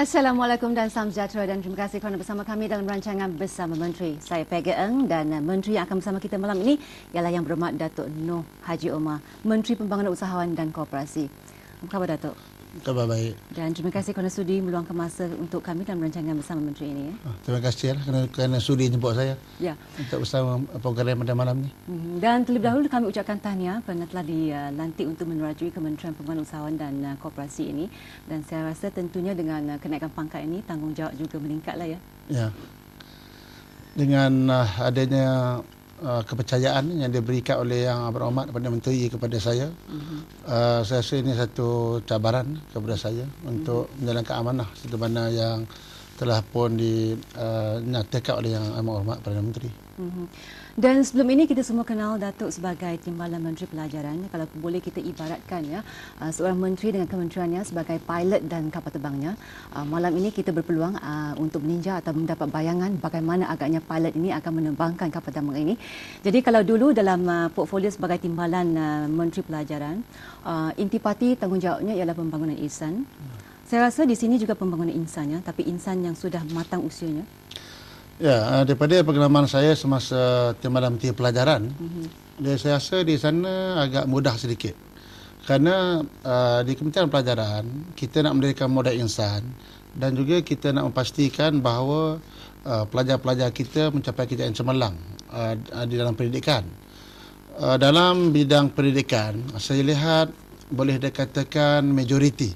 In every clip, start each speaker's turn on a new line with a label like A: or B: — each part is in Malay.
A: Assalamualaikum dan salam sejahtera dan terima kasih kerana bersama kami dalam rancangan Bersama Menteri. Saya Peggy Eng dan Menteri yang akan bersama kita malam ini ialah Yang Berhormat Datuk Noh Haji Omar, Menteri Pembangunan Usahawan dan Koperasi. Apa khabar Datuk?
B: Khabar baik.
A: Dan terima kasih kerana sudi meluangkan masa untuk kami dalam rancangan Bersama Menteri ini.
B: Terima kasih kerana sudi jemput saya untuk bersama program pada malam ini.
A: Dan terlebih dahulu kami ucapkan tahniah kerana telah dilantik untuk menerajui Kementerian Pembangunan Usahawan dan Koperasi ini. Dan saya rasa tentunya dengan kenaikan pangkat ini tanggungjawab juga meningkatlah ya.
B: Ya. Dengan adanya kepercayaan yang diberikan oleh Yang Berhormat Perdana Menteri kepada saya, saya rasa ini satu cabaran kepada saya untuk menjalankan amanah seperti mana yang telah pun dinyatakan oleh Yang Berhormat Perdana Menteri.
A: Dan sebelum ini kita semua kenal Datuk sebagai Timbalan Menteri Pelajaran. Kalau boleh kita ibaratkan ya, seorang menteri dengan kementeriannya sebagai pilot dan kapal terbangnya. Malam ini kita berpeluang untuk meninjau atau mendapat bayangan bagaimana agaknya pilot ini akan menerbangkan kapal terbang ini. Jadi kalau dulu dalam portfolio sebagai Timbalan Menteri Pelajaran, intipati tanggungjawabnya ialah pembangunan insan. Saya rasa di sini juga pembangunan insan ya, tapi insan yang sudah matang usianya.
B: Ya, daripada pengalaman saya semasa Timbalan Menteri Pelajaran, saya rasa di sana agak mudah sedikit. Kerana di Kementerian Pelajaran, kita nak mendirikan modal insan dan juga kita nak memastikan bahawa pelajar-pelajar kita mencapai kejayaan cemerlang di dalam pendidikan. Dalam bidang pendidikan, saya lihat boleh dikatakan majoriti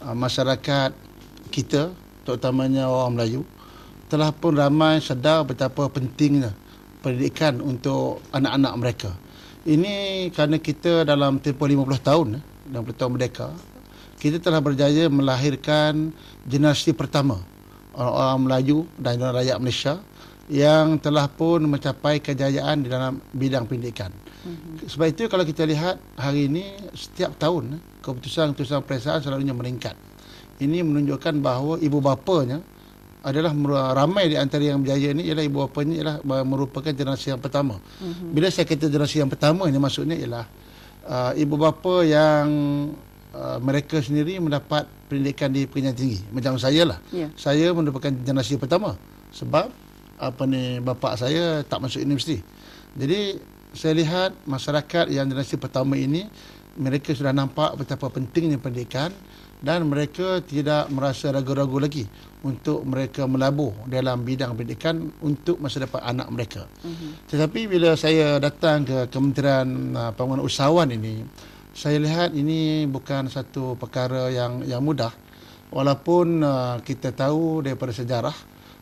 B: masyarakat kita, terutamanya orang Melayu, telah pun ramai sedar betapa pentingnya pendidikan untuk anak-anak mereka. Ini kerana kita dalam tempoh 50 tahun, 60 tahun merdeka, kita telah berjaya melahirkan generasi pertama orang Melayu dan rakyat Malaysia yang telah pun mencapai kejayaan di dalam bidang pendidikan. Sebab itu kalau kita lihat hari ini, setiap tahun keputusan-keputusan perasaan selalunya meningkat. Ini menunjukkan bahawa ibu bapanya adalah ramai di antara yang berjaya ini ialah ibu bapanya ialah merupakan generasi yang pertama. Bila saya kata generasi yang pertama ini maksudnya ialah ibu bapa yang mereka sendiri mendapat pendidikan di pendidikan tinggi. Macam saya lah. Saya merupakan generasi pertama sebab bapa saya tak masuk universiti. Jadi saya lihat masyarakat yang generasi pertama ini mereka sudah nampak betapa pentingnya pendidikan dan mereka tidak merasa ragu-ragu lagi untuk mereka melabur dalam bidang pendidikan untuk masa depan anak mereka. Tetapi bila saya datang ke Kementerian Pembangunan Usahawan ini, saya lihat ini bukan satu perkara yang mudah. Walaupun kita tahu daripada sejarah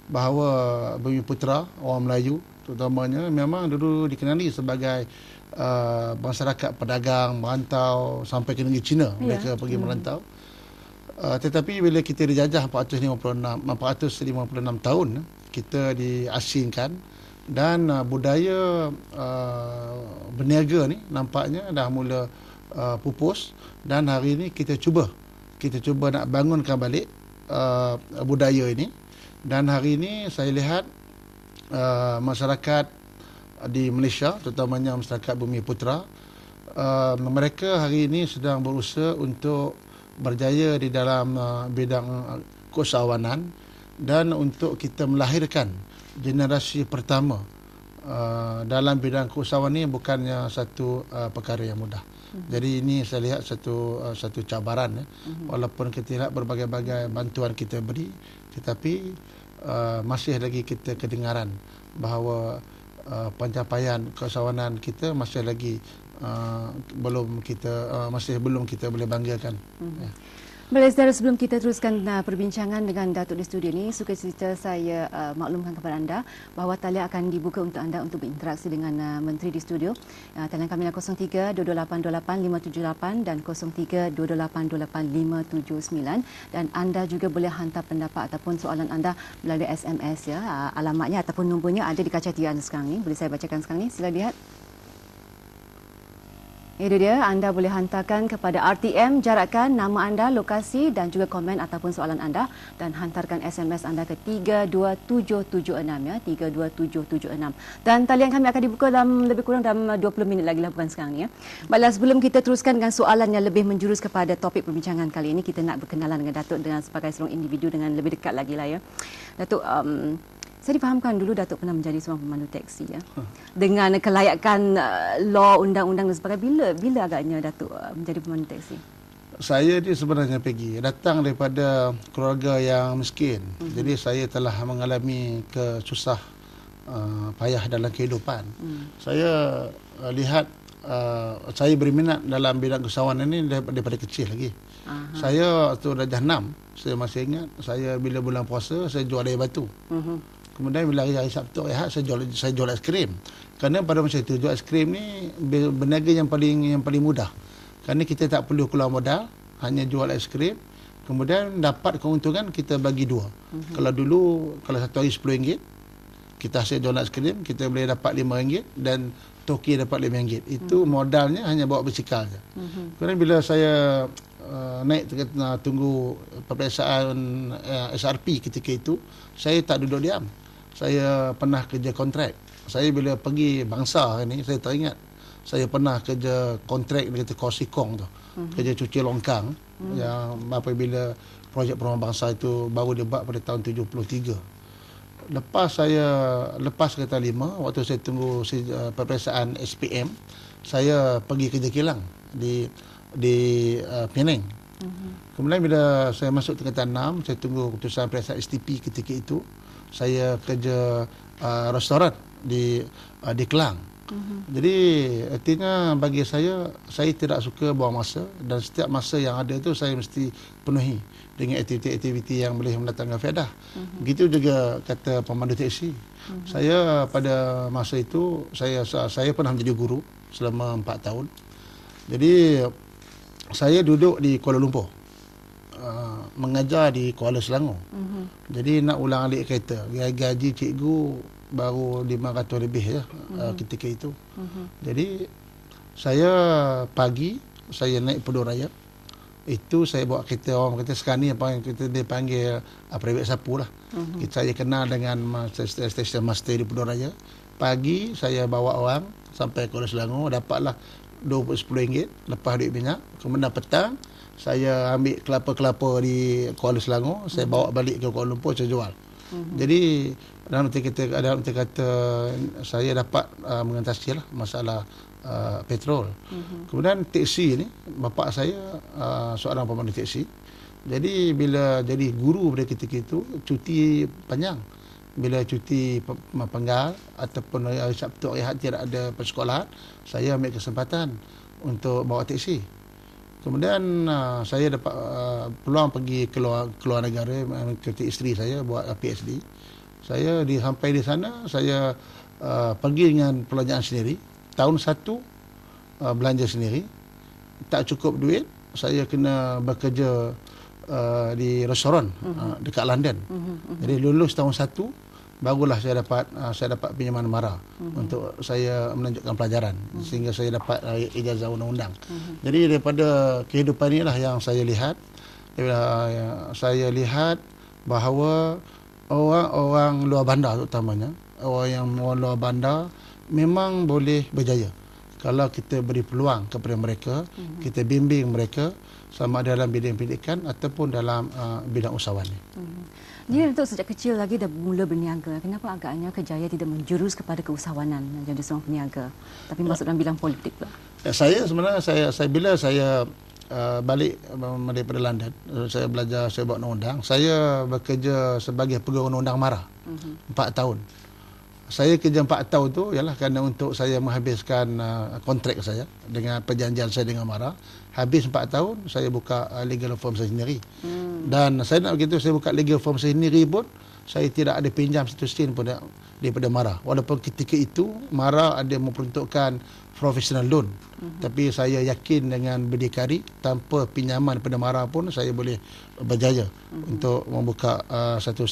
B: bahawa Bumiputera, orang Melayu terutamanya, memang dulu dikenali sebagai masyarakat pedagang, merantau sampai ke negeri China. Mereka pergi merantau. Tetapi bila kita dijajah 456 tahun, kita diasingkan dan budaya berniaga ni nampaknya dah mula pupus dan hari ini kita cuba nak bangunkan balik budaya ini. Dan hari ini saya lihat masyarakat di Malaysia, terutamanya masyarakat Bumiputera, mereka hari ini sedang berusaha untuk berjaya di dalam bidang keusahawanan dan untuk kita melahirkan generasi pertama dalam bidang keusahawan ini bukannya satu perkara yang mudah. Jadi ini saya lihat satu cabaran ya. Walaupun kita lihat berbagai-bagai bantuan kita beri, tetapi masih lagi kita kedengaran bahawa pencapaian keusahawanan kita masih lagi belum kita boleh banggakan.
A: Baik, saudara, sebelum kita teruskan perbincangan dengan Datuk di studio ini, sukacita saya maklumkan kepada anda bahawa talian akan dibuka untuk anda untuk berinteraksi dengan Menteri di studio. Talian kami adalah 03-228-28-578 dan 03-228-28-579, dan anda juga boleh hantar pendapat ataupun soalan anda melalui SMS ya. Alamatnya ataupun nombornya ada di kaca TV anda sekarang ni. Boleh saya bacakan sekarang ni? Sila lihat. Itu dia, anda boleh hantarkan kepada RTM, jarakan nama anda, lokasi dan juga komen ataupun soalan anda, dan hantarkan SMS anda ke 32776 ya, 32776. Dan talian kami akan dibuka dalam lebih kurang dalam 20 minit lagi lah, bukan sekarang ni ya. Baiklah, sebelum kita teruskan dengan soalan yang lebih menjurus kepada topik perbincangan kali ini, kita nak berkenalan dengan Datuk dengan sebagai seorang individu dengan lebih dekat lagi lah ya. Datuk, saya difahamkan dulu Datuk pernah menjadi seorang pemandu teksi ya. Dengan kelayakan law, undang-undang dan sebagainya. Bila agaknya Datuk menjadi pemandu teksi?
B: Saya ni sebenarnya pergi datang daripada keluarga yang miskin. Jadi saya telah mengalami kesusah payah dalam kehidupan. Saya lihat saya berminat dalam bidang usahawan ini daripada kecil lagi. Saya waktu darjah 6, saya masih ingat, saya bila bulan puasa saya jual air batu. Kemudian bila hari Sabtu, Ahad saya jual es krim. Kerana pada masa itu jual es krim ni berniaga yang paling mudah. Kerana kita tak perlu keluar modal, hanya jual es krim. Kemudian dapat keuntungan kita bagi dua. Kalau dulu kalau satu hari RM10, kita hasil jual es krim, kita boleh dapat RM5 dan toki dapat RM5. Itu modalnya hanya bawa basikal saja. Kemudian bila saya naik tunggu peperiksaan SRP ketika itu, saya tak duduk diam. Saya pernah kerja kontrak. Saya bila pergi bangsa ni, saya teringat saya pernah kerja kontrak dia kata Kosikong tu. Kerja cuci longkang yang apabila projek perumahan bangsa itu baru dibuat pada tahun 73. Lepas kereta 5, waktu saya tunggu peperiksaan SPM, saya pergi kerja kilang di Penang. Kemudian bila saya masuk tingkatan 6, saya tunggu keputusan peperiksaan STP ketika itu. Saya kerja restoran di Kelang. Jadi artinya bagi saya tidak suka buang masa, dan setiap masa yang ada itu saya mesti penuhi dengan aktiviti-aktiviti yang boleh mendatangkan faedah. Begitu juga kata pemandu teksi. Saya pada masa itu saya pernah menjadi guru selama 4 tahun. Jadi saya duduk di Kuala Lumpur, mengajar di Kuala Selangor. Jadi nak ulang alik kereta, gaji cikgu baru 500 lebih ya ketika itu. Jadi saya pagi saya naik Pedur Raya. Itu saya bawa kereta, orang kata sekarang ni apa yang kita dipanggil private sapu lah. Saya kenal dengan stesen master di Pedur Raya. Pagi saya bawa orang sampai Kuala Selangor, dapatlah RM10, lepas duit minyak. Kemudian petang saya ambil kelapa-kelapa di Kuala Selangor, saya bawa balik ke Kuala Lumpur, saya jual. Jadi dalam arti kata saya dapat mengatasi lah masalah petrol. Kemudian teksi ni, bapa saya seorang pemandu teksi. Jadi bila jadi guru pada ketika itu, cuti panjang. Bila cuti penggal ataupun hari Sabtu, Ahad tidak ada persekolahan, saya ambil kesempatan untuk bawa teksi. Kemudian saya dapat peluang pergi keluar negara mengikuti isteri saya buat PhD. Saya sampai di sana, saya pergi dengan pelajaran sendiri. Tahun 1 belanja sendiri. Tak cukup duit, saya kena bekerja di restoran dekat London. Jadi lulus tahun 1, barulah saya dapat pinjaman mara untuk saya melanjutkan pelajaran, sehingga saya dapat ijazah undang-undang. Jadi daripada kehidupan inilah yang saya lihat, bahawa orang luar bandar terutamanya, orang luar bandar memang boleh berjaya kalau kita beri peluang kepada mereka, kita bimbing mereka sama dalam bidang pendidikan ataupun dalam bidang usahawan ni.
A: Jadi untuk sejak kecil lagi dah mula berniaga. Kenapa agaknya kejayaan tidak menjurus kepada keusahawanan jadi seorang peniaga, tapi masuk dalam bidang politik pula?
B: Saya sebenarnya bila saya balik daripada London, saya belajar, saya buat undang-undang. Saya bekerja sebagai pegawai undang-undang MARA 4 tahun. saya kerja 4 tahun tu ialah kerana untuk saya menghabiskan kontrak saya dengan perjanjian saya dengan Mara. Habis 4 tahun saya buka legal firm saya sendiri. Dan saya nak begitu, saya buka legal firm saya sendiri pun saya tidak ada pinjam satu sen pun daripada Mara. Walaupun ketika itu Mara ada memperuntukkan professional loan. Tapi saya yakin dengan berdikari tanpa pinjaman daripada Mara pun saya boleh berjaya untuk membuka satu